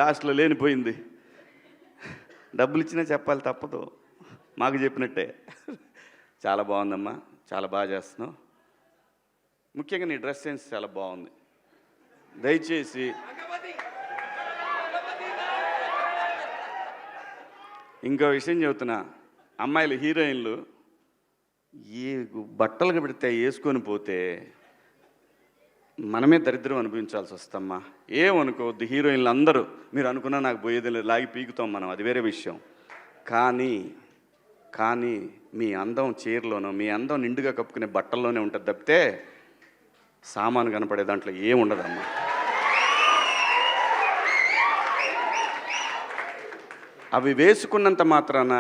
లాస్ట్లో లేనిపోయింది. డబ్బులు ఇచ్చినా చెప్పాలి, తప్పదు. మాకు చెప్పినట్టే. చాలా బాగుందమ్మా, చాలా బాగా చేస్తున్నావు. ముఖ్యంగా నీ డ్రెస్ సెన్స్ చాలా బాగుంది. దయచేసి ఇంకో విషయం చెబుతున్నా, అమ్మాయిలు హీరోయిన్లు ఏ బట్టలు పెడితే వేసుకొని పోతే మనమే దరిద్రం అనుభవించాల్సి వస్తమ్మా. ఏమనుకోవద్దు, హీరోయిన్లు అందరూ మీరు అనుకున్నా నాకు పోయేది లేదు, లాగి పీకుతాం మనం, అది వేరే విషయం. కానీ మీ అందం చీరలోనో, మీ అందం నిండుగా కప్పుకునే బట్టల్లోనే ఉంటుంది తప్పితే సామాను కనపడే దాంట్లో ఏముండదమ్మా. అవి వేసుకున్నంత మాత్రాన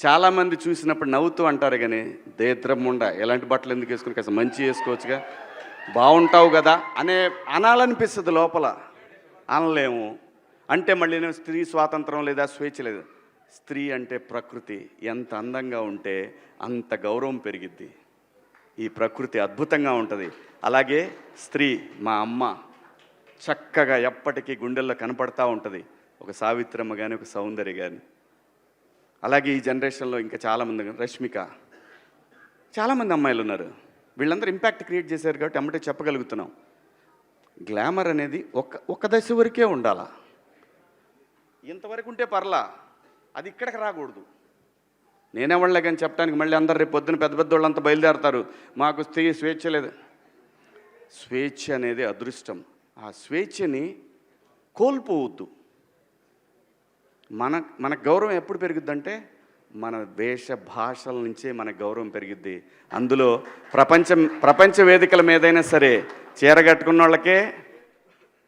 చాలామంది చూసినప్పుడు నవ్వుతూ అంటారు, కానీ దేద్రమ్ముండ ఎలాంటి బట్టలు ఎందుకు వేసుకుని కాస్త మంచి వేసుకోవచ్చుగా, బాగుంటావు కదా అనాలనిపిస్తుంది. లోపల అనలేము. అంటే మళ్ళీ స్త్రీ స్వాతంత్రం లేదా స్వేచ్ఛ లేదు. స్త్రీ అంటే ప్రకృతి, ఎంత అందంగా ఉంటే అంత గౌరవం పెరిగిద్ది. ఈ ప్రకృతి అద్భుతంగా ఉంటుంది. అలాగే స్త్రీ, మా అమ్మ చక్కగా ఎప్పటికీ గుండెల్లో కనపడతా ఉంటుంది. ఒక సావిత్రమ్మ కానీ, ఒక సౌందర్య కానీ. అలాగే ఈ జనరేషన్లో ఇంకా చాలామంది, రష్మిక, చాలామంది అమ్మాయిలు ఉన్నారు. వీళ్ళందరూ ఇంపాక్ట్ క్రియేట్ చేశారు కాబట్టి అమ్మటే చెప్పగలుగుతున్నాం. గ్లామర్ అనేది ఒక దశ వరకే ఉండాలా. ఇంతవరకు ఉంటే పర్లా, అది ఇక్కడికి రాకూడదు. నేనేవాళ్ళే కానీ చెప్పడానికి మళ్ళీ అందరు రేపు పొద్దున పెద్ద పెద్ద వాళ్ళంతా బయలుదేరతారు, మాకు స్త్రీ స్వేచ్ఛ లేదు. స్వేచ్ఛ అనేది అదృష్టం. ఆ స్వేచ్ఛని కోల్పోవద్దు. మన గౌరవం ఎప్పుడు పెరుగుద్దంటే మన వేష భాషల నుంచే మన గౌరవం పెరిగిద్ది. అందులో ప్రపంచ వేదికల మీదైనా సరే చీర కట్టుకున్న వాళ్ళకే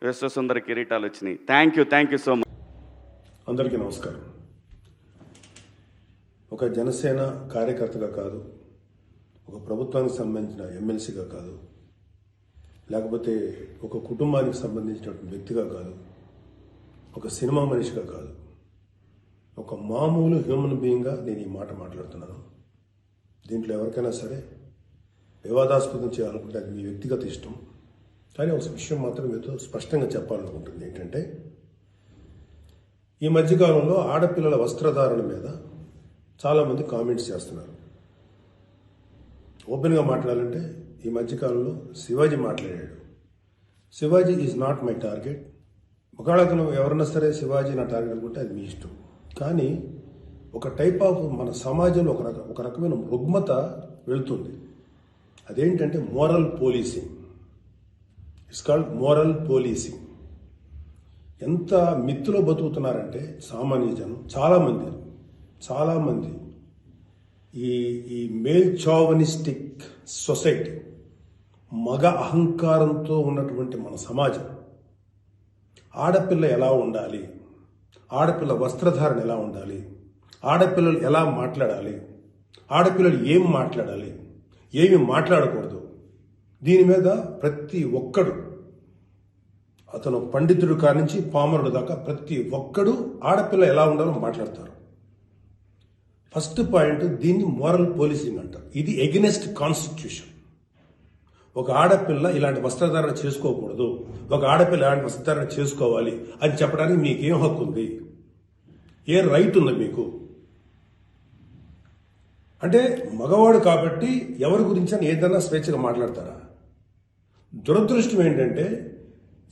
విశ్వసుందర కిరీటాలు వచ్చినాయి. Thank you so much. అందరికీ నమస్కారం. ఒక జనసేన కార్యకర్తగా కాదు, ఒక ప్రభుత్వానికి సంబంధించిన ఎమ్మెల్సీగా కాదు, లేకపోతే ఒక కుటుంబానికి సంబంధించినటువంటి వ్యక్తిగా కాదు, ఒక సినిమా మనిషిగా కాదు, ఒక మామూలు హ్యూమన్ బీయింగ్గా నేను ఈ మాట మాట్లాడుతున్నాను. దీంట్లో ఎవరికైనా సరే వివాదాస్పదం చేయాలనుకుంటే అది మీ వ్యక్తిగత ఇష్టం. కానీ ఒక విషయం మాత్రం మీతో స్పష్టంగా చెప్పాలనుకుంటుంది ఏంటంటే, ఈ మధ్యకాలంలో ఆడపిల్లల వస్త్రధారణ మీద చాలామంది కామెంట్స్ చేస్తున్నారు. ఓపెన్గా మాట్లాడాలంటే ఈ మధ్యకాలంలో శివాజీ మాట్లాడాడు. Shivaji is not my target. ఒకవేళ అతను ఎవరన్నా సరే శివాజీ నా టార్గెట్ అనుకుంటే అది మీ ఇష్టం. కానీ ఒక టైప్ ఆఫ్ మన సమాజంలో ఒక రకమైన రుగ్మత వెళుతుంది. అదేంటంటే moral policing. It's called moral policing. ఎంత మిత్తులో బతుకుతున్నారంటే సామాన్య జనం చాలామంది ఈ మేల్ చావనిస్టిక్ సొసైటీ, మగ అహంకారంతో ఉన్నటువంటి మన సమాజం, ఆడపిల్ల ఎలా ఉండాలి, ఆడపిల్ల వస్త్రధారణ ఎలా ఉండాలి, ఆడపిల్లలు ఎలా మాట్లాడాలి, ఆడపిల్లలు ఏం మాట్లాడాలి, ఏమి మాట్లాడకూడదు, దీని మీద ప్రతి ఒక్కడు, అతను పండితుడు కానించి పామరుడు దాకా ప్రతి ఒక్కడు ఆడపిల్ల ఎలా ఉండాలో మాట్లాడతారు. ఫస్ట్ పాయింట్, దీన్ని మోరల్ పోలీసింగ్ అంటారు. ఇది ఎగెనెస్ట్ కాన్స్టిట్యూషన్. ఒక ఆడపిల్ల ఇలాంటి వస్త్రధారణ చేసుకోకూడదు, ఒక ఆడపిల్ల ఇలాంటి వస్త్రధారణ చేసుకోవాలి అని చెప్పడానికి మీకేం హక్కు ఉంది? ఏ రైట్ ఉంది మీకు? అంటే మగవాడు కాబట్టి ఎవరి గురించి అని ఏదైనా స్వేచ్ఛగా మాట్లాడతారా? దురదృష్టం ఏంటంటే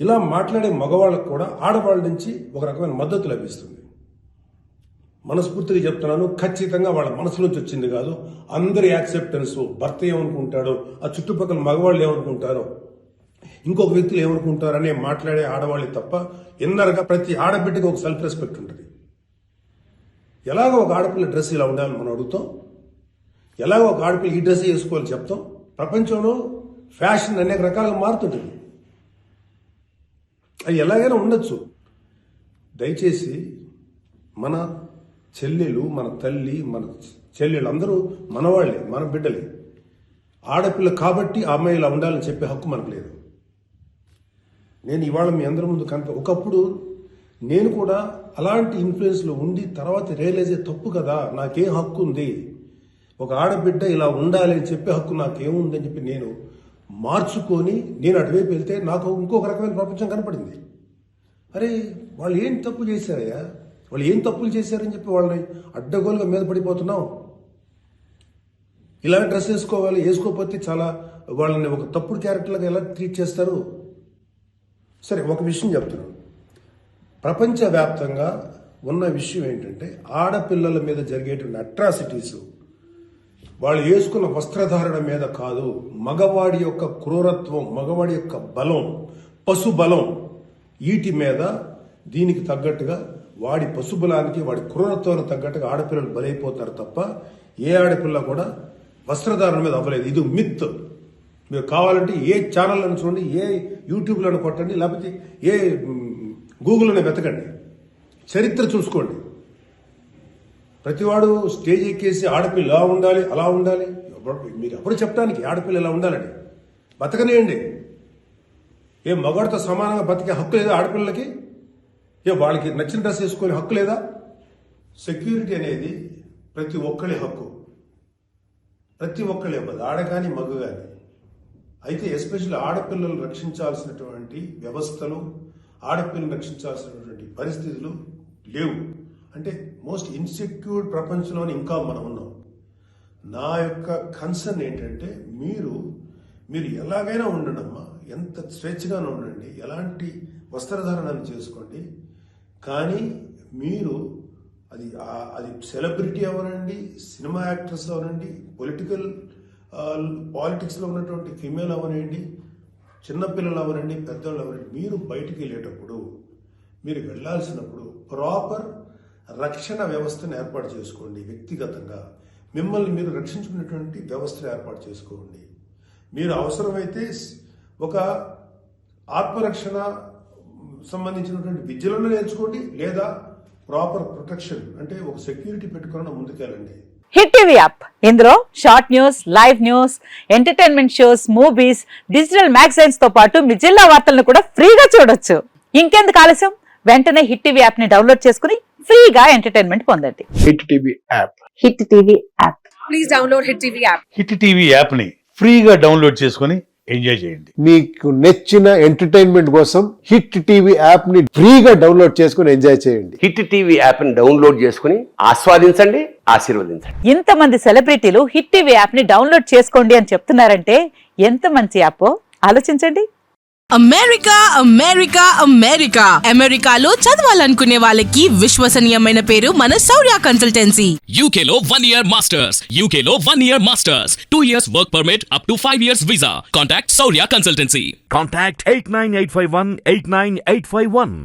ఇలా మాట్లాడే మగవాళ్ళకు కూడా ఆడవాళ్ళ నుంచి ఒక రకమైన మద్దతు లభిస్తుంది. మనస్ఫూర్తిగా చెప్తున్నాను, ఖచ్చితంగా వాళ్ళ మనసు నుంచి వచ్చింది కాదు. అందరి యాక్సెప్టెన్స్, భర్త ఏమనుకుంటాడో, ఆ చుట్టుపక్కల మగవాళ్ళు ఏమనుకుంటారో, ఇంకొక వ్యక్తులు ఏమనుకుంటారో అనే మాట్లాడే ఆడవాళ్ళే తప్ప ఇన్నరగా ప్రతి ఆడబిడ్డకి ఒక సెల్ఫ్ రెస్పెక్ట్ ఉంటుంది. ఎలాగో ఒక ఆడపిల్ల డ్రెస్ ఇలా ఉండాలని మనం అడుగుతాం, ఎలాగో ఒక ఆడపిల్ల ఈ డ్రెస్ వేసుకోవాలని చెప్తాం. ప్రపంచంలో ఫ్యాషన్ అనేక రకాలుగా మారుతుంటుంది. అది ఎలాగైనా ఉండొచ్చు. దయచేసి మన చెల్లెలు, మన తల్లి, మన చెల్లెలు అందరూ మనవాళ్లే, మన బిడ్డలే. ఆడపిల్ల కాబట్టి ఆ అమ్మాయి ఇలా ఉండాలని చెప్పే హక్కు మనకు లేదు. నేను ఇవాళ మీ అందరి ముందు ఒకప్పుడు నేను కూడా అలాంటి ఇన్ఫ్లుయెన్స్లో ఉండి తర్వాత రియలైజ్ తప్పు కదా, నాకేం హక్కు ఉంది, ఒక ఆడబిడ్డ ఇలా ఉండాలి అని చెప్పే హక్కు నాకేముందని చెప్పి నేను మార్చుకొని నేను అటువైపు వెళ్తే నాకు ఇంకొక రకమైన ప్రపంచం కనపడింది. అరే వాళ్ళు ఏం తప్పు చేశారయ్యా, వాళ్ళు ఏం తప్పులు చేశారని చెప్పి వాళ్ళని అడ్డగోలుగా మీద పడిపోతున్నావు. ఇలాంటి డ్రెస్ వేసుకోవాలి, వేసుకోకపోతే చాలా వాళ్ళని ఒక తప్పుడు క్యారెక్టర్గా ఎలా ట్రీట్ చేస్తారు. సరే, ఒక విషయం చెప్తున్నాను. ప్రపంచవ్యాప్తంగా ఉన్న విషయం ఏంటంటే ఆడపిల్లల మీద జరిగేటువంటి అట్రాసిటీస్ వాళ్ళు వేసుకున్న వస్త్రధారణ మీద కాదు, మగవాడి యొక్క క్రూరత్వం, మగవాడి యొక్క బలం, పశుబలం, వీటి మీద దీనికి తగ్గట్టుగా వాడి పశుబలానికి వాడి క్రూరత్వానికి తగ్గట్టుగా ఆడపిల్లలు బలైపోతారు తప్ప ఏ ఆడపిల్ల కూడా వస్త్రధారణ మీద అవ్వలేదు. ఇది మిత్. మీరు కావాలంటే ఏ ఛానల్లను చూడండి, ఏ యూట్యూబ్లను కొట్టండి, లేకపోతే ఏ గూగుల్లోనే వెతకండి, చరిత్ర చూసుకోండి. ప్రతివాడు స్టేజ్ ఎక్కేసి ఆడపిల్ల ఇలా ఉండాలి అలా ఉండాలి, మీరు ఎప్పుడు చెప్పడానికి ఆడపిల్ల ఇలా ఉండాలని బతకనేయండి. ఏ మగవాడితో సమానంగా బతికే హక్కు లేదా ఆడపిల్లలకి? ఏ వాళ్ళకి నచ్చిన డ్రెస్ వేసుకునే హక్కు లేదా? సెక్యూరిటీ అనేది ప్రతి ఒక్కరి హక్కు, ప్రతి ఒక్కరి ఇవ్వదు, ఆడ కానీ మగ కానీ. అయితే ఎస్పెషల్లీ ఆడపిల్లలు రక్షించాల్సినటువంటి వ్యవస్థలు, ఆడపిల్లలు రక్షించాల్సినటువంటి పరిస్థితులు లేవు. అంటే మోస్ట్ ఇన్సెక్యూర్ ప్రపంచంలోనే ఇంకా మనం ఉన్నాం. నా యొక్క కన్సర్న్ ఏంటంటే మీరు ఎలాగైనా ఉండండమ్మా, ఎంత స్వేచ్ఛగానే ఉండండి, ఎలాంటి వస్త్రధారణను చేసుకోండి. కానీ మీరు అది సెలబ్రిటీ అవనండి, సినిమా యాక్ట్రెస్ అవనండి, పాలిటిక్స్లో ఉన్నటువంటి ఫీమేల్ అవనండి, చిన్నపిల్లలు అవనండి, పెద్దవాళ్ళు అవనండి, మీరు బయటికి వెళ్ళేటప్పుడు, మీరు వెళ్ళాల్సినప్పుడు ప్రాపర్ రక్షణ వ్యవస్థను ఏర్పాటు చేసుకోండి. వ్యక్తిగతంగా మిమ్మల్ని మీరు రక్షించుకునేటువంటి వ్యవస్థను ఏర్పాటు చేసుకోండి. మీరు అవసరమైతే ఒక ఆత్మరక్షణ సంబంధించినటువంటి విద్యలను నేర్చుకోండి, లేదా ప్రాపర్ ప్రొటెక్షన్ అంటే ఒక సెక్యూరిటీ పెట్టుకుని ముందుకెళ్ళండి. హిట్ టీవీ యాప్, ఇందులో short news, live news, entertainment shows, movies, digital magazines తో పాటు మీ జిల్లా వార్తలను కూడా ఫ్రీగా చూడొచ్చు. ఇంకెందుకు ఆలస్యం, వెంటనే హిట్ టీవీ యాప్ ని డౌన్లోడ్ చేసుకుని ఫ్రీగా ఎంటర్టైన్మెంట్ పొందండి. Hit TV app. Hit TV app. Please download hit TV app. Hit TV app ని ఫ్రీగా డౌన్లోడ్ చేసుకొని ఎంజాయ్ చేయండి. మీకు నచ్చిన ఎంటర్టైన్మెంట్ కోసం హిట్ టీవీ యాప్ ని ఫ్రీగా డౌన్లోడ్ చేసుకుని ఎంజాయ్ చేయండి. హిట్ టీవీ యాప్ ని డౌన్లోడ్ చేసుకుని ఆస్వాదించండి, ఆశీర్వదించండి. ఇంతమంది సెలబ్రిటీలు హిట్ టీవీ యాప్ ని డౌన్లోడ్ చేసుకోండి అని చెప్తున్నారంటే ఎంత మంచి యాప్ ఆలోచించండి. అమెరికా అమెరికాలో చదవాలనుకునే వాళ్ళకి విశ్వసనీయమైన పేరు మన శౌర్య కన్సల్టెన్సీ. UK లో 1 year masters, UK లో 1 year masters, 2 years work permit up to 5 years visa. Contact Saurya Consultancy. Contact 89851 89851.